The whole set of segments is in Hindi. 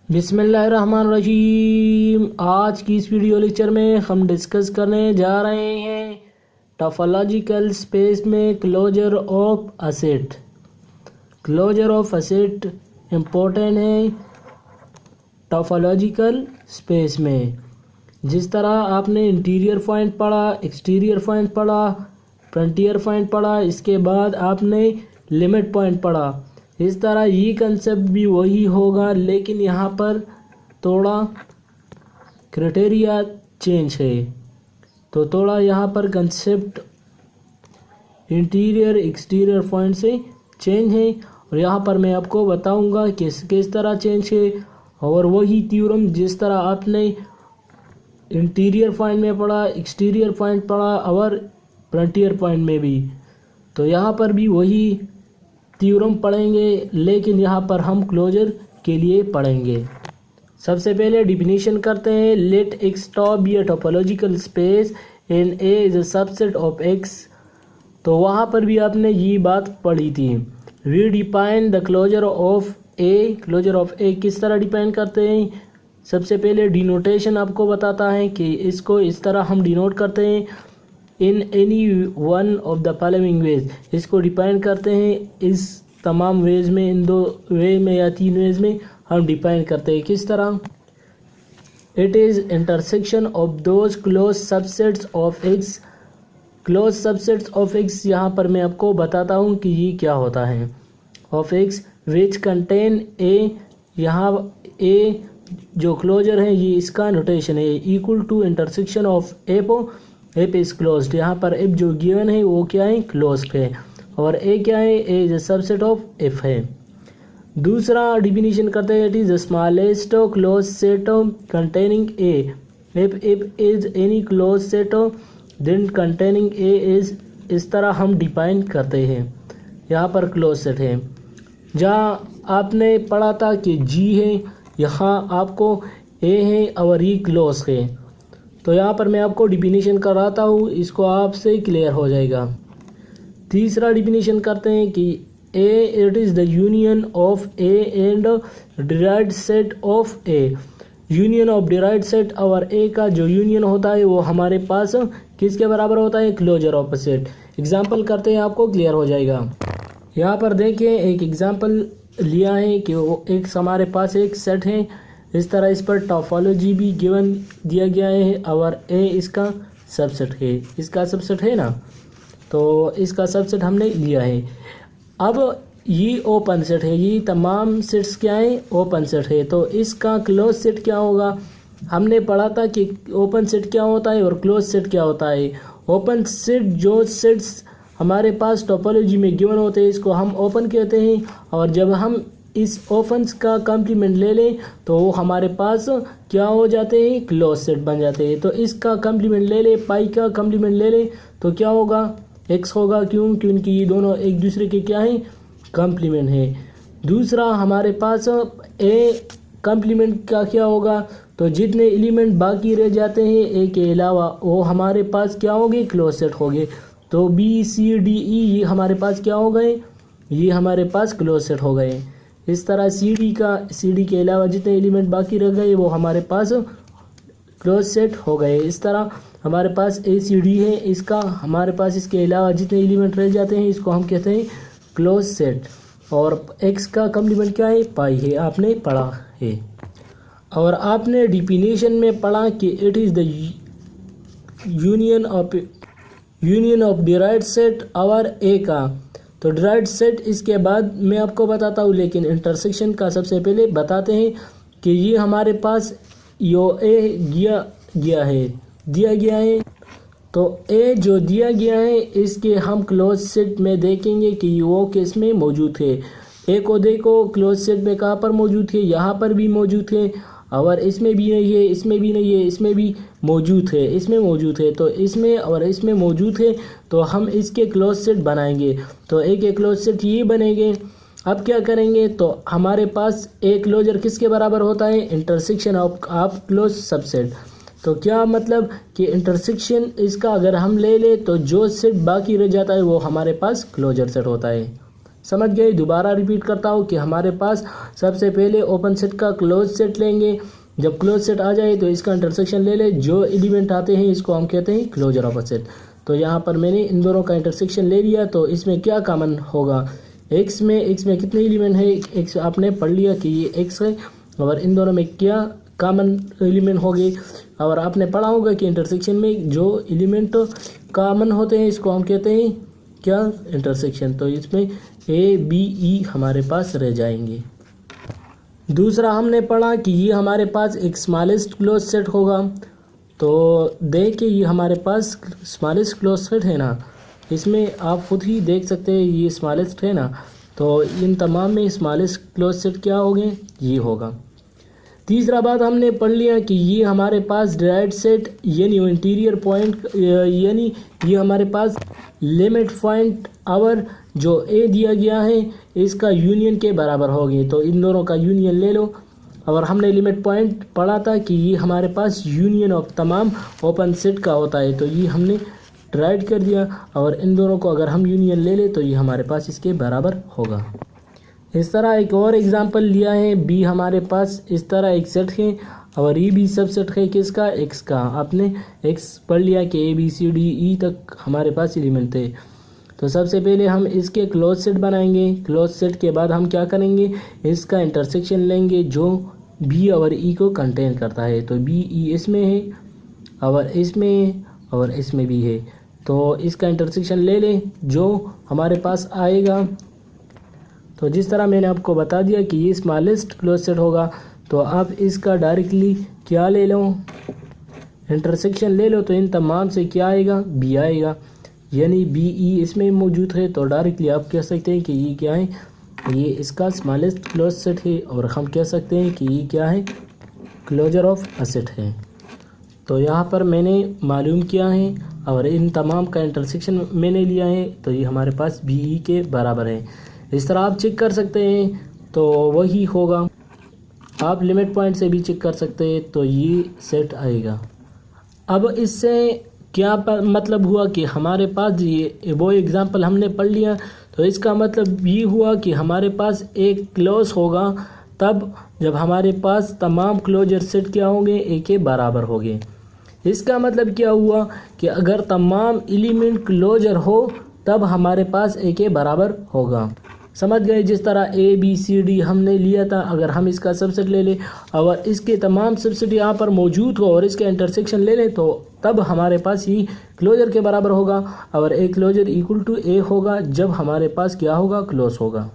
बिस्मिल्लाहिर्रहमानिर्रहीम। आज की इस वीडियो लेक्चर में हम डिस्कस करने जा रहे हैं टोपोलॉजिकल स्पेस में closure of a set. Closure of a set important है टोपोलॉजिकल स्पेस में। जिस तरह आपने इंटीरियर पॉइंट पढ़ा, एक्सटीरियर पॉइंट पढ़ा, फ्रंटियर पॉइंट पढ़ा, इसके बाद आपने लिमिट पॉइंट पढ़ा, इस तरह ये कंसेप्ट भी वही होगा, लेकिन यहाँ पर थोड़ा क्राइटेरिया चेंज है। तो थोड़ा यहाँ पर कंसेप्ट इंटीरियर एक्सटीरियर पॉइंट से चेंज है, और यहाँ पर मैं आपको बताऊंगा किस तरह चेंज है। और वही थ्योरम जिस तरह आपने इंटीरियर पॉइंट में पढ़ा, एक्सटीरियर पॉइंट पढ़ा और फ्रंटियर पॉइंट में भी, तो यहाँ पर भी वही थ्योरम पढ़ेंगे, लेकिन यहाँ पर हम क्लोजर के लिए पढ़ेंगे। सबसे पहले डिफिनीशन करते हैं। Let X top be a topological space and A is a subset of X. तो वहाँ पर भी आपने ये बात पढ़ी थी। We define the closure of A. Closure of A किस तरह डिफाइन करते हैं? सबसे पहले डिनोटेशन आपको बताता है कि इसको इस तरह हम डिनोट करते हैं, in any one of the following veg. इसको डिफाइन करते हैं इस तमाम वेज में, इन दो वे में या तीन वेज में हम डिफाइन करते हैं। किस तरह? It is intersection of those close subsets of x. Close subsets of x यहाँ पर मैं आपको बताता हूँ कि ये क्या होता है। Of x which contain A, यहाँ ए जो क्लोजर है ये इसका नोटेशन है, equal to intersection of F. F is closed. यहाँ पर एफ जो गिवन है वो क्या है? क्लोज्ड है। और ए क्या है? A is a subset of F है। दूसरा डिफिनीशन करते हैं, it is the smallest close set containing A. If is any close set then containing A is. इस तरह हम डिफाइन करते हैं। यहाँ पर क्लोज सेट है। जहाँ आपने पढ़ा था कि जी है, यहाँ आपको ए है और ई क्लोज है। तो यहाँ पर मैं आपको डिफिनीशन कराता हूँ, इसको आपसे क्लियर हो जाएगा। तीसरा डिफिनीशन करते हैं कि A it is the union of A and derived set of A. Union of derived set और ए का जो यूनियन होता है वो हमारे पास किसके बराबर होता है? Closure of set. एग्जाम्पल करते हैं, आपको क्लियर हो जाएगा। यहाँ पर देखिए एक एग्जाम्पल लिया है कि वो एक हमारे पास एक सेट है, इस तरह इस पर टोपोलॉजी भी गिवन दिया गया है और ए इसका सबसेट है। इसका सबसेट है ना, तो इसका सबसेट हमने लिया है। अब ये ओपन सेट है, ये तमाम सेट्स क्या है? ओपन सेट है। तो इसका क्लोज सेट क्या होगा? हमने पढ़ा था कि ओपन सेट क्या होता है और क्लोज सेट क्या होता है। ओपन सेट जो सेट्स हमारे पास टोपोलॉजी में गिवन होते हैं इसको हम ओपन कहते हैं, और जब हम इस ओपन्स का कम्प्लीमेंट ले लें तो वो हमारे पास क्या हो जाते हैं? क्लोज सेट बन जाते हैं। तो इसका कम्प्लीमेंट ले ले, पाई का कम्प्लीमेंट ले ले तो क्या होगा? एक्स होगा। क्यों? क्योंकि ये दोनों एक दूसरे के क्या हैं? कम्प्लीमेंट है। दूसरा हमारे पास ए कम्प्लीमेंट का क्या होगा? तो जितने एलिमेंट बाकी रह जाते हैं ए के अलावा वो हमारे पास क्या होंगे? क्लोज सेट होंगे। तो बी सी डी ई ये हमारे पास क्या हो गए? ये हमारे पास क्लोज सेट हो गए। इस तरह सी डी के अलावा जितने एलिमेंट बाकी रह गए वो हमारे पास क्लोज सेट हो गए। इस तरह हमारे पास ए सी डी है, इसका हमारे पास इसके अलावा जितने एलिमेंट रह जाते हैं इसको हम कहते हैं क्लोज सेट। और एक्स का कम्प्लीमेंट क्या है? पाई है, आपने पढ़ा है। और आपने डिफिनीशन में पढ़ा कि it is the union of derived set और ए का। तो डिराइव्ड सेट इसके बाद मैं आपको बताता हूँ, लेकिन इंटरसेक्शन का सबसे पहले बताते हैं कि ये हमारे पास यो ए दिया गया है। तो ए जो दिया गया है इसके हम क्लोज सेट में देखेंगे कि वो किस में मौजूद है। ए को देखो क्लोज सेट में कहाँ पर मौजूद है? यहाँ पर भी मौजूद है, और इसमें भी नहीं है, इसमें भी नहीं है, इसमें भी मौजूद है, इसमें मौजूद है। तो इसमें और इसमें मौजूद है, तो हम इसके क्लोज सेट बनाएंगे। तो ए के क्लोज सेट ये बनेंगे। अब क्या करेंगे? तो हमारे पास ए क्लोजर किसके बराबर होता है? Intersection of close subset. तो क्या मतलब कि इंटरसेक्शन इसका अगर हम ले ले तो जो सेट बाकी रह जाता है वो हमारे पास क्लोजर सेट होता है। समझ गए। दोबारा रिपीट करता हूँ कि हमारे पास सबसे पहले ओपन सेट का क्लोज सेट लेंगे। जब क्लोज सेट आ जाए तो इसका इंटरसेक्शन ले ले, जो एलिमेंट आते हैं इसको हम कहते हैं क्लोजर ऑफ अ सेट। तो यहाँ पर मैंने इन दोनों का इंटरसेक्शन ले लिया, तो इसमें क्या कॉमन होगा, एक्स में कितने एलिमेंट है, एक्स आपने पढ़ लिया कि ये एक्स है, और इन दोनों में क्या कॉमन एलिमेंट होंगे। और आपने पढ़ा होगा कि इंटरसेक्शन में जो एलिमेंट कॉमन होते हैं इसको हम कहते हैं क्या, इंटरसेक्शन। तो इसमें ए बी ई हमारे पास रह जाएंगे। दूसरा हमने पढ़ा कि ये हमारे पास एक स्मॉलेस्ट क्लोज सेट होगा। तो देखिए ये हमारे पास स्मॉलेस्ट क्लोज सेट है ना, इसमें आप खुद ही देख सकते हैं ये स्मॉलेस्ट है ना, तो इन तमाम में स्मॉलेस्ट क्लोज सेट क्या होंगे, ये होगा। तीसरा बात हमने पढ़ लिया कि ये हमारे पास डिराइव्ड सेट यानी इंटीरियर पॉइंट, यानी ये हमारे पास लिमिट पॉइंट और जो ए दिया गया है इसका यूनियन के बराबर होगी। तो इन दोनों का यूनियन ले लो, और हमने लिमिट पॉइंट पढ़ा था कि ये हमारे पास यूनियन ऑफ तमाम ओपन सेट का होता है, तो ये हमने डिराइव कर दिया। और इन दोनों को अगर हम यूनियन ले ले तो ये हमारे पास इसके बराबर होगा। इस तरह एक और एग्जांपल लिया है, बी हमारे पास इस तरह एक सेट है और ये भी सब सेट है किसका, एक्स का। आपने एक्स पढ़ लिया कि A B C D E तक हमारे पास एलिमेंट थे। तो सबसे पहले हम इसके क्लोज सेट बनाएंगे। क्लोज सेट के बाद हम क्या करेंगे, इसका इंटरसेक्शन लेंगे जो बी और ई को कंटेन करता है। तो बी ई इसमें है और इसमें और इसमें भी है, तो इसका इंटरसेक्शन ले लें जो हमारे पास आएगा। तो जिस तरह मैंने आपको बता दिया कि ये स्मॉलेस्ट क्लोज सेट होगा, तो आप इसका डायरेक्टली क्या ले लो, इंटरसेक्शन ले लो। तो इन तमाम से क्या आएगा, बी आएगा, यानी बी ई इसमें मौजूद है। तो डायरेक्टली आप कह सकते हैं कि ये क्या है, ये इसका स्मॉलेस्ट क्लोज सेट है, और हम कह सकते हैं कि ये क्या है, क्लोजर ऑफ अ सेट है। तो यहाँ पर मैंने मालूम किया है और इन तमाम का इंटरसेक्शन मैंने लिया है, तो ये हमारे पास बी ई के बराबर है। इस तरह आप चेक कर सकते हैं, तो वही होगा। आप लिमिट पॉइंट से भी चेक कर सकते हैं, तो ये सेट आएगा। अब इससे क्या मतलब हुआ कि हमारे पास ये वो एग्जांपल हमने पढ़ लिया, तो इसका मतलब ये हुआ कि हमारे पास एक क्लोज होगा तब जब हमारे पास तमाम क्लोजर सेट क्या होंगे, एक के बराबर होंगे। इसका मतलब क्या हुआ कि अगर तमाम एलिमेंट क्लोजर हो तब हमारे पास एक के बराबर होगा। समझ गए। जिस तरह ए बी सी डी हमने लिया था, अगर हम इसका सबसेट ले लें और इसके तमाम सबसेट यहाँ पर मौजूद हो और इसके इंटरसेक्शन ले लें, तो तब हमारे पास ये क्लोजर के बराबर होगा। और ए क्लोजर इक्वल टू ए होगा जब हमारे पास क्या होगा, क्लोज होगा।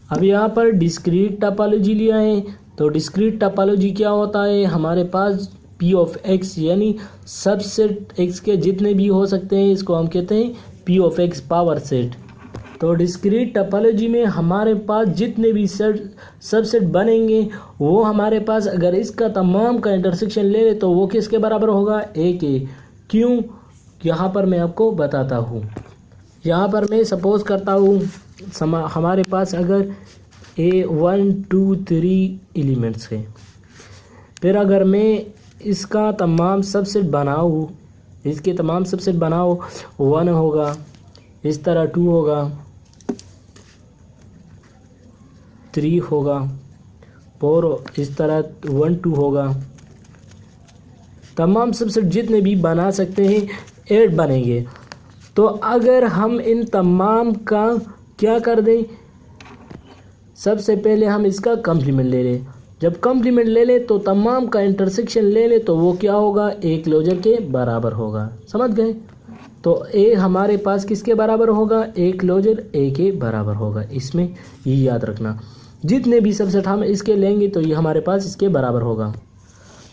अब यहाँ पर डिस्क्रीट टोपोलॉजी लिया है। तो डिस्क्रीट टोपोलॉजी क्या होता है, हमारे पास पी ऑफ एक्स यानी सबसेट एक्स के जितने भी हो सकते हैं इसको हम कहते हैं P of x power set. तो डिस्क्रीट टोपोलॉजी में हमारे पास जितने भी सबसेट बनेंगे वो हमारे पास अगर इसका तमाम का इंटरसेक्शन ले ले तो वो किसके बराबर होगा, ए के। क्यों, यहाँ पर मैं आपको बताता हूँ। यहाँ पर मैं सपोज करता हूँ हमारे पास अगर ए 1 2 3 एलिमेंट्स है, फिर अगर मैं इसका तमाम सबसेट बनाऊँ, इसके तमाम सबसेट बनाओ, 1 होगा, इस तरह 2 होगा, 3 होगा, 4 इस तरह 1 2 होगा, तमाम सबसेट जितने भी बना सकते हैं 8 बनेंगे। तो अगर हम इन तमाम का क्या कर दें, सबसे पहले हम इसका कॉम्प्लीमेंट ले लें। जब कॉम्प्लीमेंट ले लें तो तमाम का इंटरसेक्शन ले लें तो वो क्या होगा, ए क्लोजर के बराबर होगा। समझ गए। तो ए हमारे पास किसके बराबर होगा, ए क्लोजर ए के बराबर होगा। इसमें ये याद रखना, जितने भी सबसेट हम इसके लेंगे तो ये हमारे पास इसके बराबर होगा।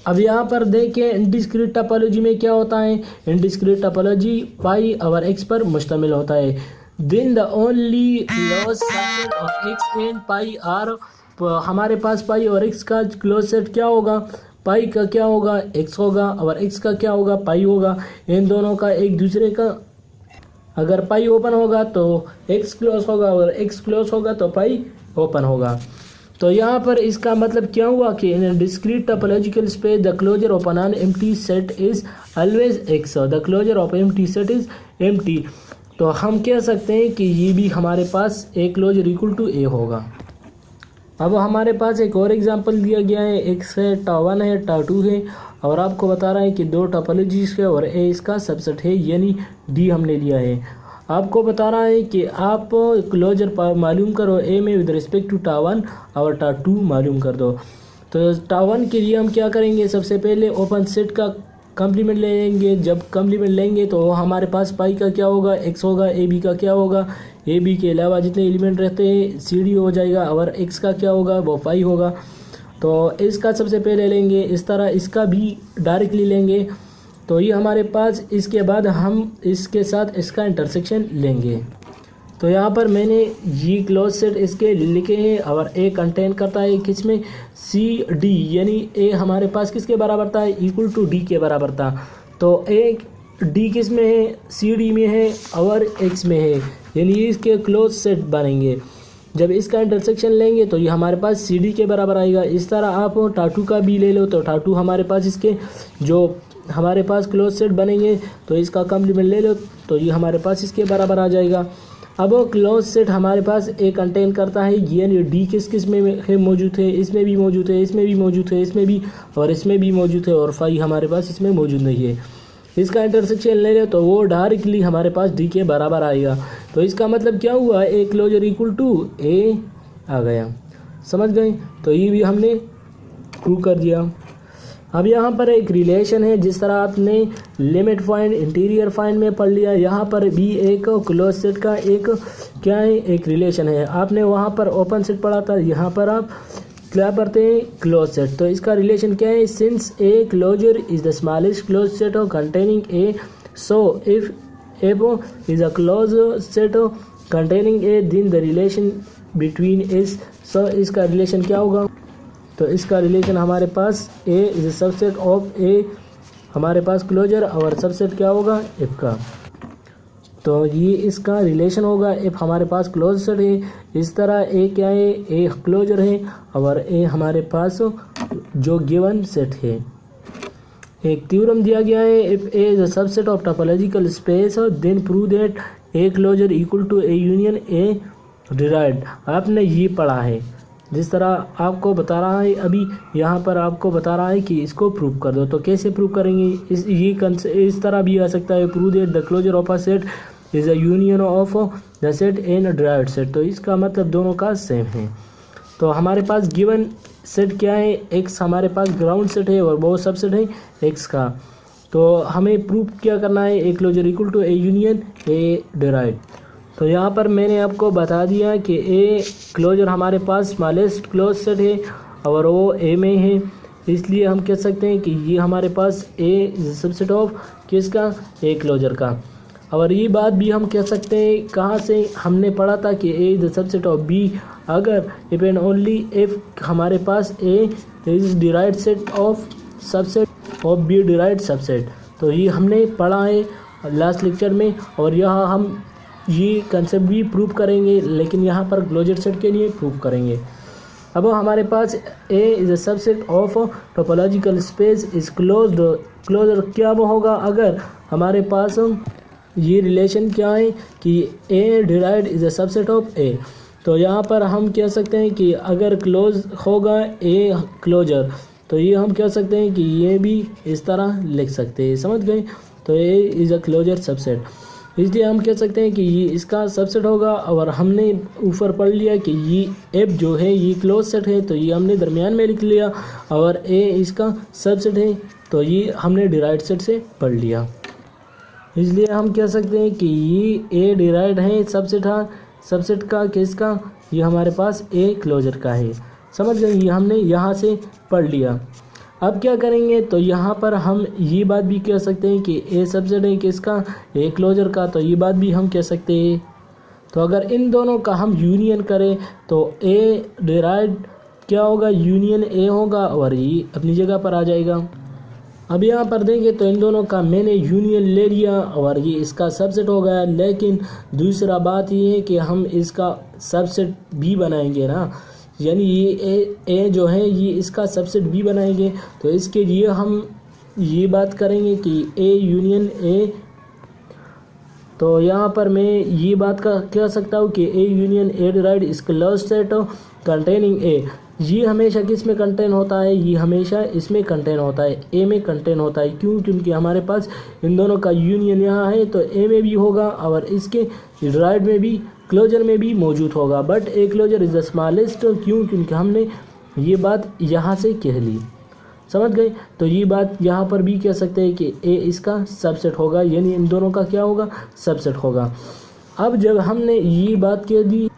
अब यहाँ पर देखें इनडिस्क्रीट टोपोलॉजी में क्या होता है। इनडिस्क्रीट टोपोलॉजी पाई और एक्स पर मुश्तमिल होता है। Then the only close subset of x and pi r, हमारे पास पाई और एक्स का क्लोज सेट क्या होगा, पाई का क्या होगा, एक्स होगा, और एक्स का क्या होगा, पाई होगा। इन दोनों का एक दूसरे का अगर पाई ओपन होगा तो एक्स क्लोज होगा और एक्स क्लोज होगा तो पाई ओपन होगा। तो यहाँ पर इसका मतलब क्या हुआ कि in discrete topological space the closure of an empty set is always x, the closure of empty set is empty. तो हम कह सकते हैं कि ये भी हमारे पास A closure equal to A होगा। अब हमारे पास एक और एग्जांपल दिया गया है, एक्स है, टा1 है, टा2 है, और आपको बता रहा है कि दो टोपोलॉजीज है और ए इसका सबसेट है, यानी डी हमने लिया है। आपको बता रहा है कि आप क्लोजर मालूम करो ए में विद रिस्पेक्ट टू टा1 और टा2 मालूम कर दो। तो टा1 के लिए हम क्या करेंगे, सबसे पहले ओपन सेट का कम्प्लीमेंट ले लेंगे। जब कम्प्लीमेंट लेंगे तो हमारे पास पाई का क्या होगा, एक्स होगा, ए बी का क्या होगा, ए बी के अलावा जितने एलिमेंट रहते हैं सी डी हो जाएगा, और एक्स का क्या होगा, वो पाई होगा। तो इसका सबसे पहले लेंगे, इस तरह इसका भी डायरेक्टली लेंगे। तो ये हमारे पास, इसके बाद हम इसके साथ इसका इंटरसेक्शन लेंगे। तो यहाँ पर मैंने ये क्लोज सेट इसके लिखे हैं, और ए कंटेन करता है किसमें, सी डी, यानी ए हमारे पास किसके बराबर था, इक्वल टू डी के बराबर था। तो ए डी किस में है, सी डी में है और एक्स में है, यानी इसके क्लोज सेट बनेंगे। जब इसका इंटरसेक्शन लेंगे तो ये हमारे पास सी डी के बराबर आएगा। इस तरह आप टा2 का भी ले लो, तो टा2 हमारे पास इसके जो हमारे पास क्लोज सेट बनेंगे, तो इसका कम्प्लीमेंट ले लो तो ये हमारे पास इसके बराबर आ जाएगा। अब क्लोज सेट हमारे पास ए कंटेन करता है, यानी डी किस किस में है मौजूद है, इसमें भी मौजूद है, इसमें भी मौजूद है, इसमें भी और इसमें भी मौजूद है, और फाई हमारे पास इसमें मौजूद नहीं है। इसका इंटरसेक्शन ले ले तो वो डायरेक्टली हमारे पास डी के बराबर आएगा। तो इसका मतलब क्या हुआ, ए क्लोजर इक्वल टू ए आ गया। समझ गए? तो ये भी हमने प्रूव कर दिया। अब यहाँ पर एक रिलेशन है, जिस तरह आपने लिमिट फाइंड, इंटीरियर फाइंड में पढ़ लिया, यहाँ पर भी एक क्लोज सेट का एक क्या है, एक रिलेशन है। आपने वहाँ पर ओपन सेट पढ़ा था, यहाँ पर आप क्या पढ़ते हैं, क्लोज सेट। तो इसका रिलेशन क्या है, since A closure is the smallest close set containing A, so if F is a close set containing A, then the relation between is. So इसका रिलेशन क्या होगा, तो इसका रिलेशन हमारे पास A is a subset of A, हमारे पास क्लोजर, और सबसेट क्या होगा, एफ का। तो ये इसका रिलेशन होगा, एफ हमारे पास क्लोज सेट है। इस तरह ए क्या है, ए क्लोजर है, और ए हमारे पास जो गिवन सेट है। एक थ्योरम दिया गया है, if A is a subset of topological space then prove that A closure equal to A union A derived. आपने ये पढ़ा है, जिस तरह आपको बता रहा है अभी यहाँ पर आपको बता रहा है कि इसको प्रूव कर दो। तो कैसे प्रूव करेंगे, इस तरह भी आ सकता है, prove that the closure of a set is a union of the set in derived set. तो इसका मतलब दोनों का सेम है। तो हमारे पास गिवन सेट क्या है, एक्स हमारे पास ग्राउंड सेट है और वो सबसेट है एक्स का। तो हमें प्रूव क्या करना है, A closure equal to A union A derived. तो यहाँ पर मैंने आपको बता दिया कि ए क्लोजर हमारे पास स्मॉलेस्ट क्लोज सेट है और वो ए में है, इसलिए हम कह सकते हैं कि ये हमारे पास ए सबसेट ऑफ किसका, ए क्लोजर का। और ये बात भी हम कह सकते हैं, कहाँ से हमने पढ़ा था कि A is the subset of B, अगर इफ एंड ओनली इफ हमारे पास A is derived set of subset of B derived subset. तो ये हमने पढ़ा है लास्ट लेक्चर में, और यहाँ हम ये कंसेप्ट भी प्रूव करेंगे, लेकिन यहाँ पर क्लोजर सेट के लिए प्रूव करेंगे। अब हमारे पास A is a subset of topological space is closed. Closure क्या होगा, अगर हमारे पास ये रिलेशन क्या है कि A derived is a subset of A. तो यहाँ पर हम कह सकते हैं कि अगर क्लोज होगा ए क्लोजर, तो ये हम कह सकते हैं कि ये भी इस तरह लिख सकते हैं। समझ गए? तो ए इज अ क्लोजर सबसेट, इसलिए हम कह सकते हैं कि ये इसका सबसेट होगा। और हमने ऊपर पढ़ लिया कि ये एफ जो है ये क्लोज सेट है, तो ये हमने दरमियान में लिख लिया, और ए इसका सबसेट है, तो ये हमने डिराइव्ड सेट से पढ़ लिया। इसलिए हम कह सकते हैं कि ये ए डिराइव्ड है सबसेट का किसका, ये हमारे पास ए क्लोजर का है। समझ गए? ये हमने यहाँ से पढ़ लिया। अब क्या करेंगे, तो यहाँ पर हम ये बात भी कह सकते हैं कि ए सबसेट है किसका, ए क्लोजर का। तो ये बात भी हम कह सकते हैं। तो अगर इन दोनों का हम यूनियन करें तो ए डिराइव्ड क्या होगा, यूनियन ए होगा, और ये अपनी जगह पर आ जाएगा। अब यहाँ पर देंगे तो इन दोनों का मैंने यूनियन ले लिया और ये इसका सबसेट हो गया। लेकिन दूसरा बात ये है कि हम इसका सबसेट भी बनाएंगे ना, यानी ये ए जो है ये इसका सबसेट भी बनाएंगे। तो इसके लिए हम ये बात करेंगे कि ए यूनियन ए तो यहाँ पर मैं ये बात का कह सकता हूँ कि ए union A derived is closed set containing ए। ये हमेशा किस में कंटेन होता है, ये हमेशा इसमें कंटेन होता है, ए में कंटेन होता है। क्यों? क्योंकि हमारे पास इन दोनों का यूनियन यहाँ है, तो ए में भी होगा और इसके डिराइव्ड में भी, क्लोजर में भी मौजूद होगा। But A closure is the smallest. क्यों? क्योंकि हमने ये बात यहाँ से कह ली, समझ गए। तो ये बात यहाँ पर भी कह सकते हैं कि ए इसका सबसेट होगा, यानी इन दोनों का क्या होगा, सबसेट होगा। अब जब हमने ये बात कह दी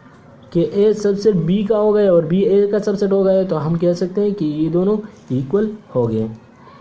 कि ए सबसेट बी का हो गया और बी ए का सबसेट हो गया, तो हम कह सकते हैं कि ये दोनों इक्वल हो गए।